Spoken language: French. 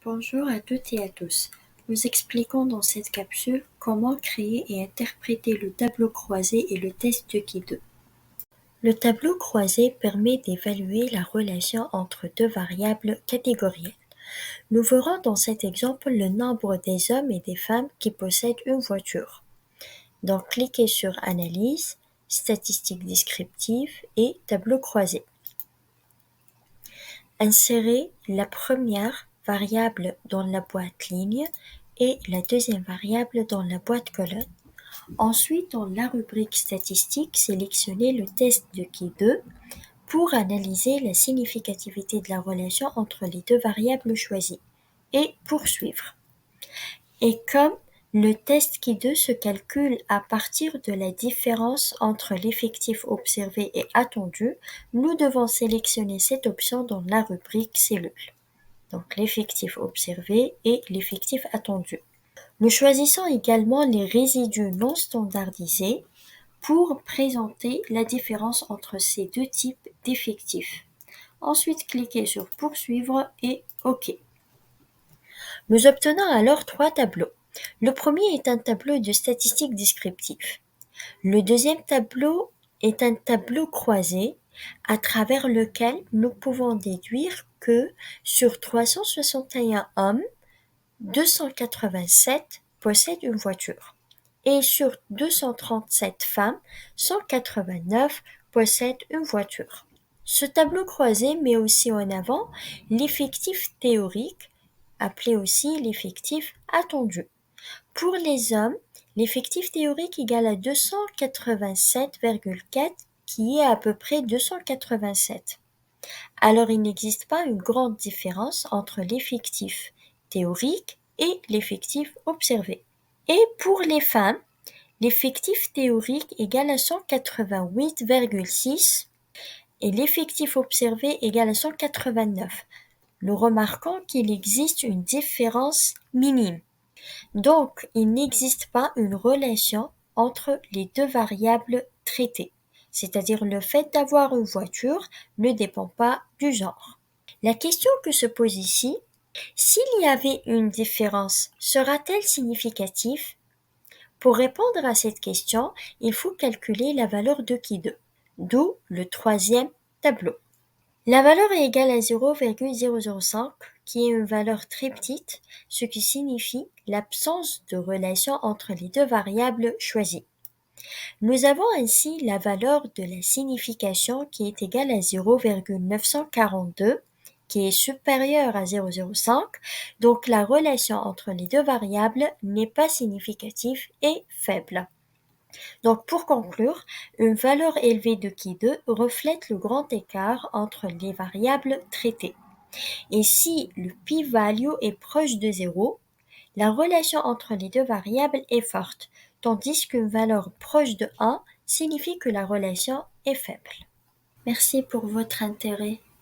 Bonjour à toutes et à tous. Nous expliquons dans cette capsule comment créer et interpréter le tableau croisé et le test de Ki-2. Le tableau croisé permet d'évaluer la relation entre deux variables catégorielles. Nous verrons dans cet exemple le nombre des hommes et des femmes qui possèdent une voiture. Donc, cliquez sur Analyse, Statistiques descriptives et Tableau croisé. Insérez la première variable dans la boîte ligne et la deuxième variable dans la boîte colonne. Ensuite, dans la rubrique statistique, sélectionnez le test de Ki-2 pour analyser la significativité de la relation entre les deux variables choisies et poursuivre. Et comme le test Ki-2 se calcule à partir de la différence entre l'effectif observé et attendu, nous devons sélectionner cette option dans la rubrique cellules. Donc l'effectif observé et l'effectif attendu. Nous choisissons également les résidus non standardisés pour présenter la différence entre ces deux types d'effectifs. Ensuite, cliquez sur Poursuivre et OK. Nous obtenons alors trois tableaux. Le premier est un tableau de statistiques descriptives. Le deuxième tableau est un tableau croisé à travers lequel nous pouvons déduire que sur 361 hommes, 287 possèdent une voiture et sur 237 femmes, 189 possèdent une voiture. Ce tableau croisé met aussi en avant l'effectif théorique, appelé aussi l'effectif attendu. Pour les hommes, l'effectif théorique égale à 287,4 qui est à peu près 287. Alors il n'existe pas une grande différence entre l'effectif théorique et l'effectif observé. Et pour les femmes, l'effectif théorique égale à 188,6 et l'effectif observé égale à 189. Nous remarquons qu'il existe une différence minime. Donc, il n'existe pas une relation entre les deux variables traitées, c'est-à-dire le fait d'avoir une voiture ne dépend pas du genre. La question que se pose ici, s'il y avait une différence, sera-t-elle significative? Pour répondre à cette question, il faut calculer la valeur de Ki-2, d'où le troisième tableau. La valeur est égale à 0,005, qui est une valeur très petite, ce qui signifie l'absence de relation entre les deux variables choisies. Nous avons ainsi la valeur de la signification qui est égale à 0,942, qui est supérieure à 0,05, donc la relation entre les deux variables n'est pas significative et faible. Donc pour conclure, une valeur élevée de Ki-2 reflète le grand écart entre les variables traitées. Et si le p-value est proche de 0, la relation entre les deux variables est forte, tandis qu'une valeur proche de 1 signifie que la relation est faible. Merci pour votre intérêt.